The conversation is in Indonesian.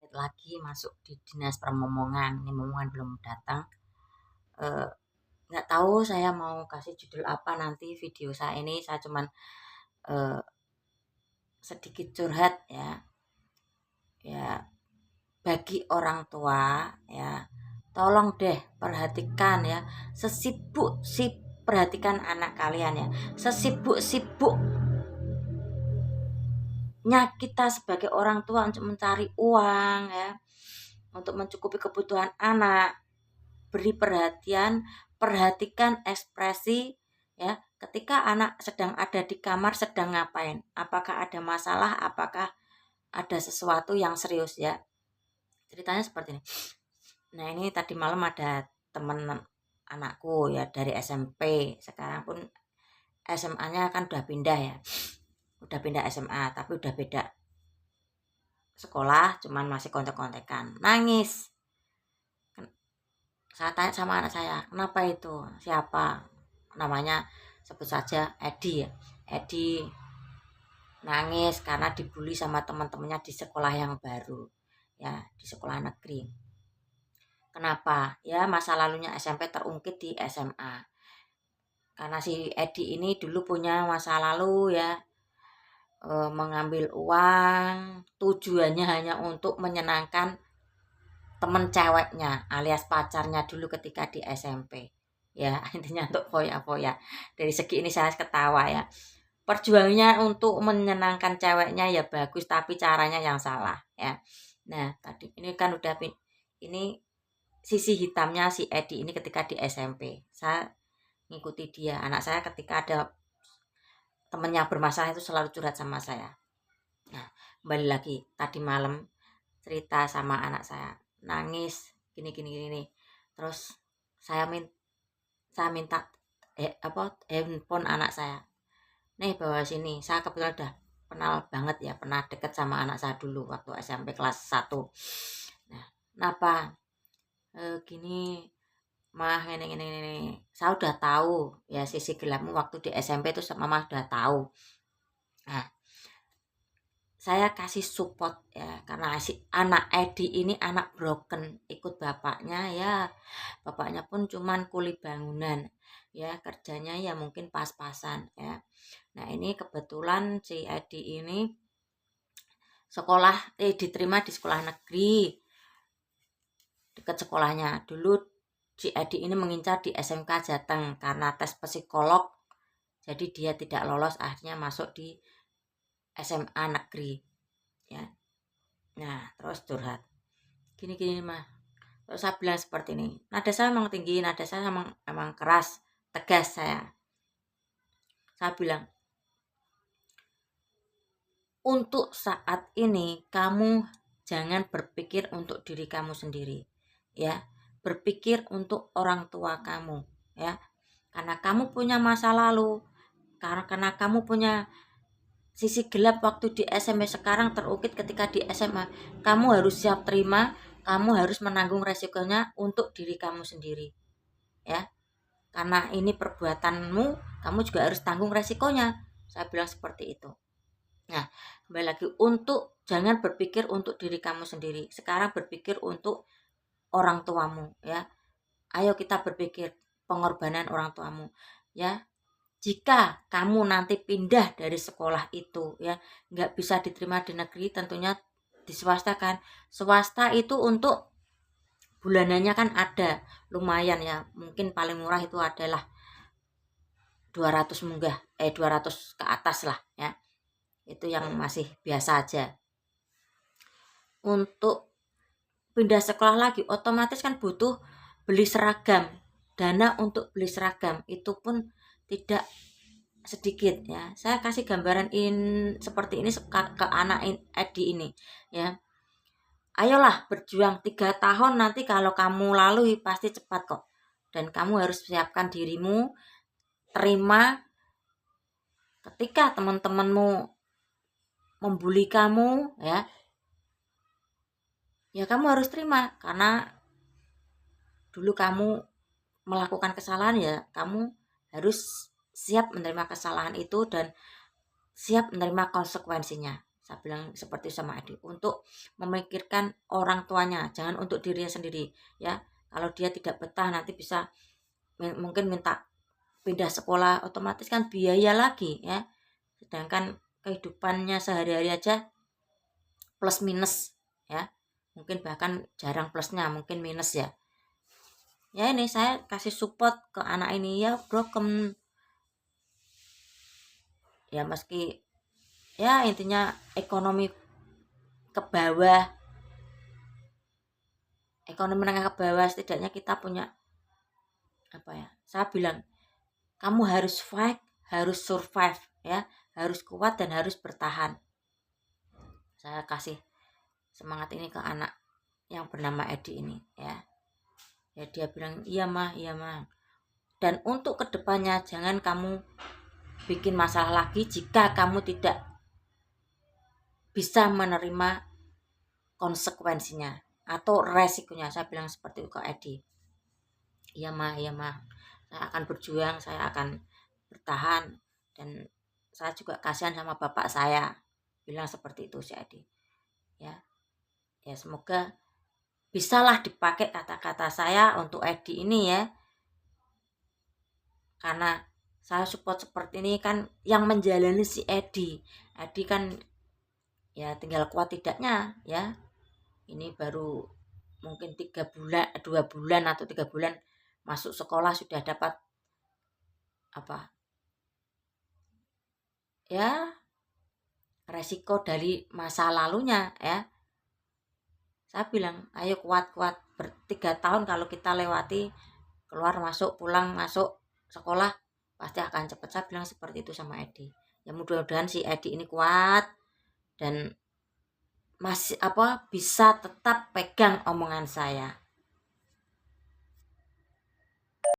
bentar lagi masuk di dinas permomongan. Ini momongan belum datang. Eh, nggak tahu saya mau kasih judul apa nanti video saya ini. Saya cuman eh, sedikit curhat ya. Ya, bagi orang tua ya, tolong deh perhatikan ya. Perhatikan anak kalian ya. Sesibuk-sibuknya kita sebagai orang tua untuk mencari uang ya, untuk mencukupi kebutuhan anak, beri perhatian, perhatikan ekspresi ya, ketika anak sedang ada di kamar sedang ngapain, apakah ada masalah, apakah ada sesuatu yang serius ya. Ceritanya seperti ini. Nah, ini tadi malam ada teman anakku ya dari SMP, sekarang pun SMA-nya kan udah pindah ya, udah pindah SMA tapi udah beda sekolah, cuman masih kontek-kontekan. Nangis. Saya tanya sama anak saya, kenapa itu? Siapa? Namanya sebut saja Edi ya. Edi nangis karena dibully sama teman-temannya di sekolah yang baru. Ya, di sekolah negeri. Kenapa? Ya, masa lalunya SMP terungkit di SMA. Karena si Edi ini dulu punya masa lalu ya, mengambil uang, tujuannya hanya untuk menyenangkan temen ceweknya alias pacarnya dulu ketika di SMP ya. Intinya untuk foya-foya. Dari segi ini saya ketawa ya, perjuangannya untuk menyenangkan ceweknya ya bagus, tapi caranya yang salah ya. Nah, tadi ini kan udah ini sisi hitamnya si Edi ini ketika di SMP. Saya ngikuti dia, anak saya ketika ada temennya bermasalah itu selalu curhat sama saya. Nah, kembali lagi tadi malam cerita sama anak saya, nangis gini. Terus saya minta handphone anak saya. Nih, bawa sini. Saya kebetulan udah kenal banget ya, pernah deket sama anak saya dulu waktu SMP kelas 1. Nah, kenapa? Gini, mah ini. Saya udah tahu ya sisi gelapmu waktu di SMP itu mama udah tahu. Nah, saya kasih support ya, karena si anak Edi ini anak broken, ikut bapaknya ya. Bapaknya pun cuman kuli bangunan ya, kerjanya ya mungkin pas-pasan ya. Nah, ini kebetulan si Edi ini diterima di sekolah negeri dekat sekolahnya. Dulu si Edi ini mengincar di SMK Jateng karena tes psikolog, jadi dia tidak lolos, akhirnya masuk di SMA negeri ya. Nah, terus curhat gini mah. Terus saya bilang seperti ini, nada saya memang tinggi, nada saya emang keras, tegas. Saya bilang, untuk saat ini kamu jangan berpikir untuk diri kamu sendiri ya, berpikir untuk orang tua kamu ya, karena kamu punya masa lalu, karena kamu punya sisi gelap waktu di SMP, sekarang terukit ketika di SMA. Kamu harus siap terima, kamu harus menanggung resikonya untuk diri kamu sendiri ya, karena ini perbuatanmu, kamu juga harus tanggung resikonya. Saya bilang seperti itu. Nah, kembali lagi, untuk jangan berpikir untuk diri kamu sendiri, sekarang berpikir untuk orang tuamu ya. Ayo kita berpikir pengorbanan orang tuamu ya. Jika kamu nanti pindah dari sekolah itu ya, nggak bisa diterima di negeri, tentunya di swasta kan. Swasta itu untuk bulanannya kan ada, lumayan ya, mungkin paling murah itu adalah 200 200 ke atas lah ya. Itu yang masih biasa aja. Untuk pindah sekolah lagi otomatis kan butuh beli seragam. Dana untuk beli seragam itu pun tidak sedikit ya. Saya kasih gambaran seperti ini ke anak Edi ini ya. Ayolah berjuang 3 tahun, nanti kalau kamu lalui pasti cepat kok. Dan kamu harus siapkan dirimu, terima ketika teman-temanmu membuli kamu ya. Ya kamu harus terima, karena dulu kamu melakukan kesalahan ya, kamu harus siap menerima kesalahan itu dan siap menerima konsekuensinya. Saya bilang seperti sama Edi, untuk memikirkan orang tuanya, jangan untuk dirinya sendiri ya. Kalau dia tidak betah nanti bisa mungkin minta pindah sekolah, otomatis kan biaya lagi ya. Sedangkan kehidupannya sehari-hari aja plus minus ya. Mungkin bahkan jarang plusnya, mungkin minus ya. Ya ini saya kasih support ke anak ini ya, broken ya, meski ya intinya ekonomi ke bawah, ekonomi menengah ke bawah, setidaknya kita punya apa ya, saya bilang kamu harus fight, harus survive ya, harus kuat dan harus bertahan. Saya kasih semangat ini ke anak yang bernama Edi ini ya. Ya dia bilang iya mah, iya mah. Dan untuk kedepannya jangan kamu bikin masalah lagi jika kamu tidak bisa menerima konsekuensinya atau resikonya. Saya bilang seperti itu ke Edi. Iya mah, iya mah. Saya akan berjuang, saya akan bertahan, dan saya juga kasihan sama bapak saya. Bilang seperti itu si Edi. Ya, ya semoga bisalah dipakai kata-kata saya untuk Edi ini ya. Karena saya support seperti ini kan yang menjalani si Edi. Edi kan ya tinggal kuat tidaknya ya. Ini baru mungkin 3 bulan, 2 bulan atau 3 bulan masuk sekolah sudah dapat apa ya, resiko dari masa lalunya ya. Saya bilang ayo kuat-kuat, 3 tahun kalau kita lewati, keluar masuk pulang masuk sekolah pasti akan cepat. Saya bilang seperti itu sama Edi. Ya mudah-mudahan si Edi ini kuat dan masih bisa tetap pegang omongan saya.